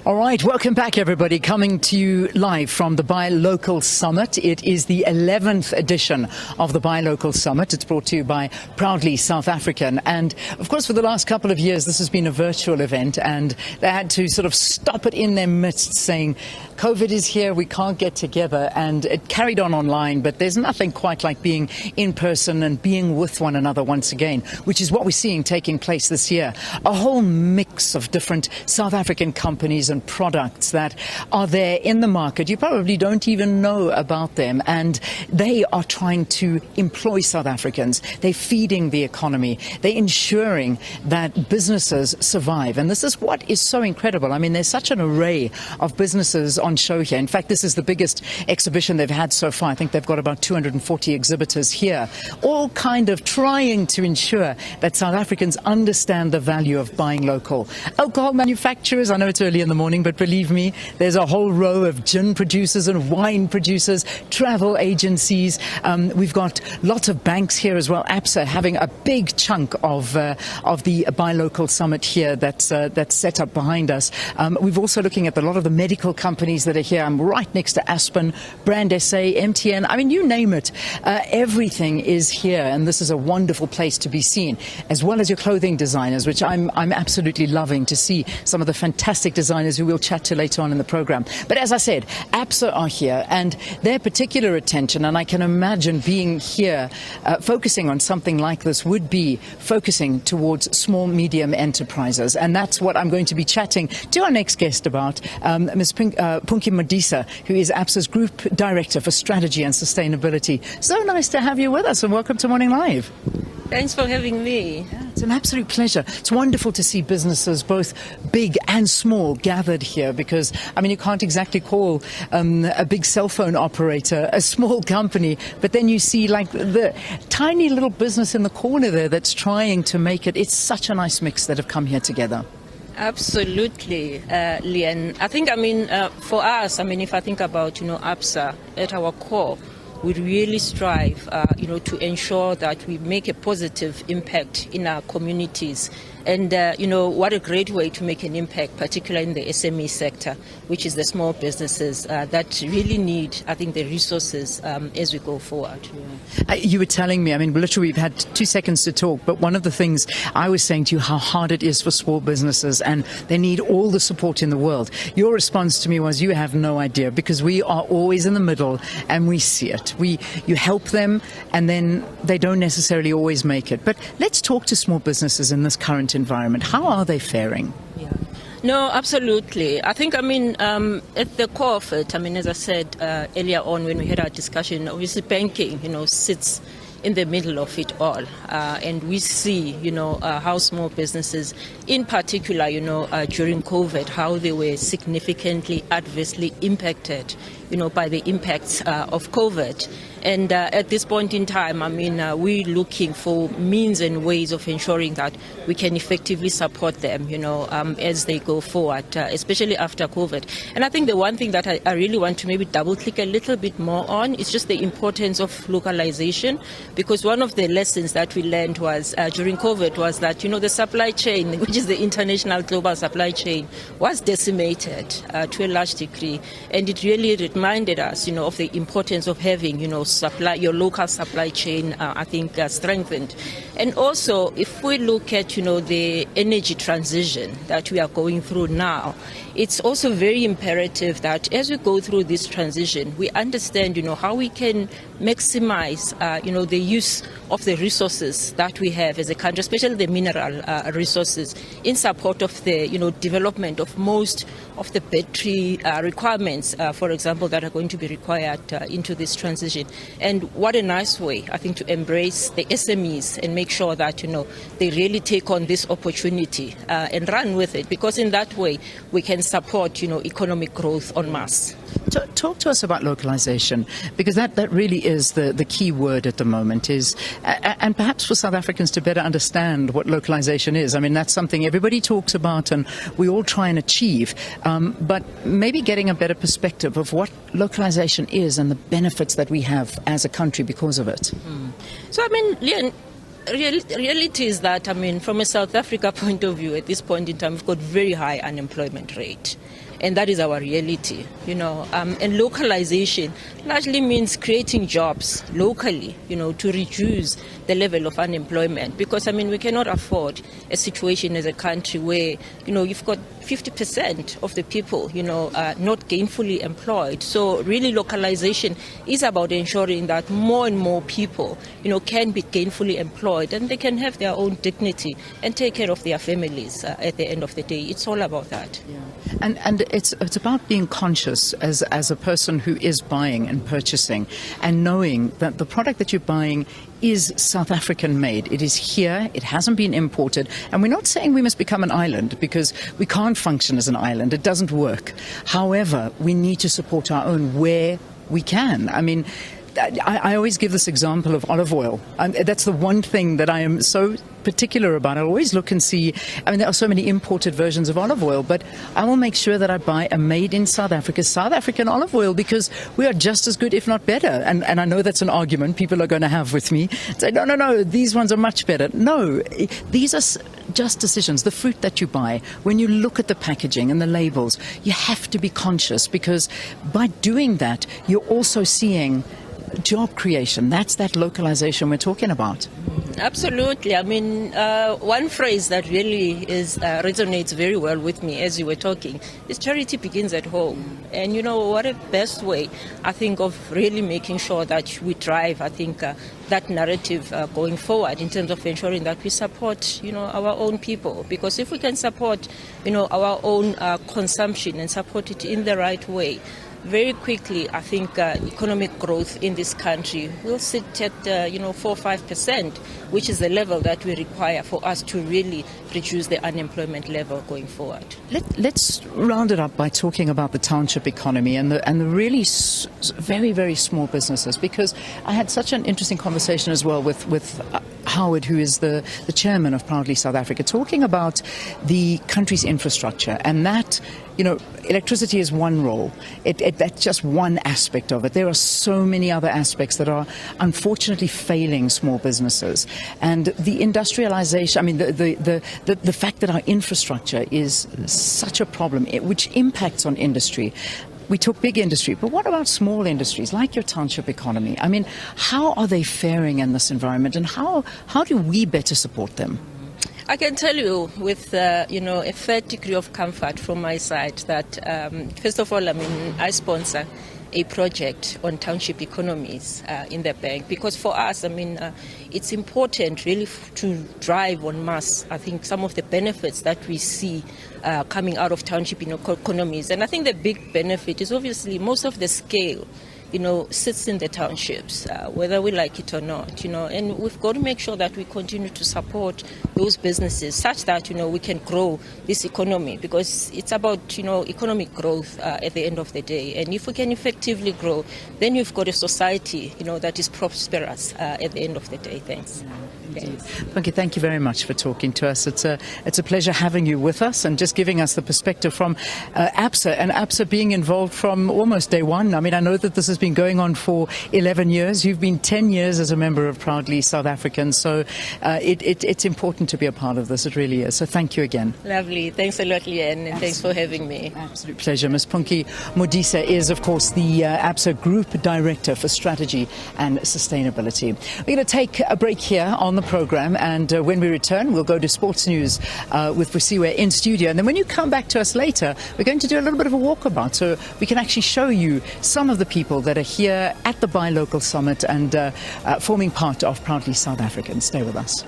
All right, welcome back, everybody. Coming to you live from the Buy Local Summit. It is the 11th edition of the Buy Local Summit. It's brought to you by Proudly South African. And, of course, for the last couple of years, this has been a virtual event, and they had to sort of stop it in their midst, saying, COVID is here, we can't get together. And it carried on online, but there's nothing quite like being in person and being with one another once again, which is what we're seeing taking place this year. A whole mix of different South African companies and products that are there in the market. You probably don't even know about them, and they are trying to employ South Africans. They're feeding the economy. They're ensuring that businesses survive, and this is what is so incredible. I mean, there's such an array of businesses on show here. In fact, this is the biggest exhibition they've had so far. I think they've got about 240 exhibitors here, all kind of trying to ensure that South Africans understand the value of buying local. Alcohol manufacturers, I know it's early in the morning, but believe me, there's a whole row of gin producers and wine producers, travel agencies. We've got lots of banks here as well. ABSA having a big chunk of the Buy Local Summit here that's set up behind us. We've also looking at a lot of the medical companies that are here. I'm right next to Aspen, Brand SA, MTN. I mean, you name it. Everything is here, and this is a wonderful place to be seen, as well as your clothing designers, which I'm absolutely loving to see some of the fantastic designers who we'll chat to later on in the program. But as I said, ABSA are here, and their particular attention, and I can imagine being here, focusing on something like this, would be focusing towards small, medium enterprises. And that's what I'm going to be chatting to our next guest about, Ms. Punki Modise, who is ABSA's Group Director for Strategy and Sustainability. So nice to have you with us, and welcome to Morning Live. Thanks for having me. Yeah, it's an absolute pleasure. It's wonderful to see businesses, both big and small, gathered here, because, I mean, you can't exactly call a big cell phone operator a small company, but then you see like the tiny little business in the corner there that's trying to make it. It's such a nice mix that have come here together. Absolutely, Leanne. I think, for us, if I think about, ABSA at our core, we really strive, to ensure that we make a positive impact in our communities. And, what a great way to make an impact, particularly in the SME sector, which is the small businesses that really need, I think, the resources as we go forward. You were telling me, literally we've had 2 seconds to talk, but one of the things I was saying to you, how hard it is for small businesses, and they need all the support in the world. Your response to me was, you have no idea, because we are always in the middle and we see it. You help them, and then they don't necessarily always make it. But let's talk to small businesses in this current environment. How are they faring? Yeah. No, absolutely. I think, at the core of it, as I said earlier on when we had our discussion, obviously banking, sits in the middle of it all. And we see, how small businesses, in particular, during COVID, how they were significantly adversely impacted, by the impacts of COVID. And at this point in time, we're looking for means and ways of ensuring that we can effectively support them, as they go forward, especially after COVID. And I think the one thing that I really want to maybe double click a little bit more on is just the importance of localization, because one of the lessons that we learned was during COVID was that, the supply chain, which is the international global supply chain, was decimated to a large degree. And it really reminded us, of the importance of having, your local supply chain, strengthened. And also, if we look at, the energy transition that we are going through now, it's also very imperative that as we go through this transition, we understand, how we can maximize, the use of the resources that we have as a country, especially the mineral resources, in support of the, development of most of the battery requirements, for example, that are going to be required into this transition. And what a nice way, I think, to embrace the SMEs and make sure that, they really take on this opportunity and run with it, because in that way we can support, economic growth en masse. Talk to us about localization, because that really is the key word at the moment, is, and perhaps for South Africans to better understand what localization is. That's something everybody talks about and we all try and achieve, but maybe getting a better perspective of what localization is and the benefits that we have as a country because of it. So, Leanne, reality is that, from a South Africa point of view, at this point in time, we've got very high unemployment rate. and that is our reality, and localization largely means creating jobs locally, to reduce the level of unemployment, because we cannot afford a situation as a country where you've got 50% of the people are not gainfully employed. So really localization is about ensuring that more and more people can be gainfully employed, and they can have their own dignity and take care of their families at the end of the day. It's all about that. Yeah. And it's about being conscious as a person who is buying and purchasing, and knowing that the product that you're buying is South African made. It is here, it hasn't been imported, and we're not saying we must become an island, because we can't function as an island. It doesn't work. However, we need to support our own where we can. I always give this example of olive oil. That's the one thing that I am so particular about. I always look and see, there are so many imported versions of olive oil, but I will make sure that I buy a made in South Africa, South African olive oil, because we are just as good, if not better. And I know that's an argument people are going to have with me. Say, no, these ones are much better. No, these are just decisions. The fruit that you buy, when you look at the packaging and the labels, you have to be conscious, because by doing that, you're also seeing job creation. That's that localization we're talking about. Absolutely. One phrase that really resonates very well with me as you were talking is charity begins at home. And what a best way, I think, of really making sure that we drive, that narrative going forward, in terms of ensuring that we support, our own people. Because if we can support, our own consumption and support it in the right way, very quickly, I think economic growth in this country will sit at 4-5%, which is the level that we require for us to really reduce the unemployment level going forward. Let's round it up by talking about the township economy and the really very, very small businesses, because I had such an interesting conversation as well with Howard, who is the chairman of Proudly South Africa, talking about the country's infrastructure, and that electricity is one role. That's just one aspect of it. There are so many other aspects that are unfortunately failing small businesses. And the industrialization, the fact that our infrastructure is such a problem, which impacts on industry. We took big industry, but what about small industries like your township economy? How are they faring in this environment, and how do we better support them? I can tell you with a fair degree of comfort from my side that first of all, I sponsor a project on township economies in the bank, because for us, it's important really to drive en masse, I think, some of the benefits that we see coming out of township economies. And I think the big benefit is obviously most of the scale sits in the townships, whether we like it or not, and we've got to make sure that we continue to support those businesses such that, we can grow this economy, because it's about, economic growth at the end of the day. And if we can effectively grow, then you've got a society, that is prosperous at the end of the day. Thanks. Punki, thank you very much for talking to us. It's a pleasure having you with us and just giving us the perspective from ABSA, and ABSA being involved from almost day one. I know that this has been going on for 11 years. You've been 10 years as a member of Proudly South African, so it's important to be a part of this. It really is. So thank you again. Lovely. Thanks a lot, Leanne, and thanks for having me. Absolute pleasure. Ms. Punki Modise is, of course, the ABSA Group Director for Strategy and Sustainability. We're going to take a break here on the program, and when we return, we'll go to sports news with Busiwe in studio. And then when you come back to us later, we're going to do a little bit of a walkabout, so we can actually show you some of the people that are here at the Buy Local Summit and forming part of Proudly South African. Stay with us.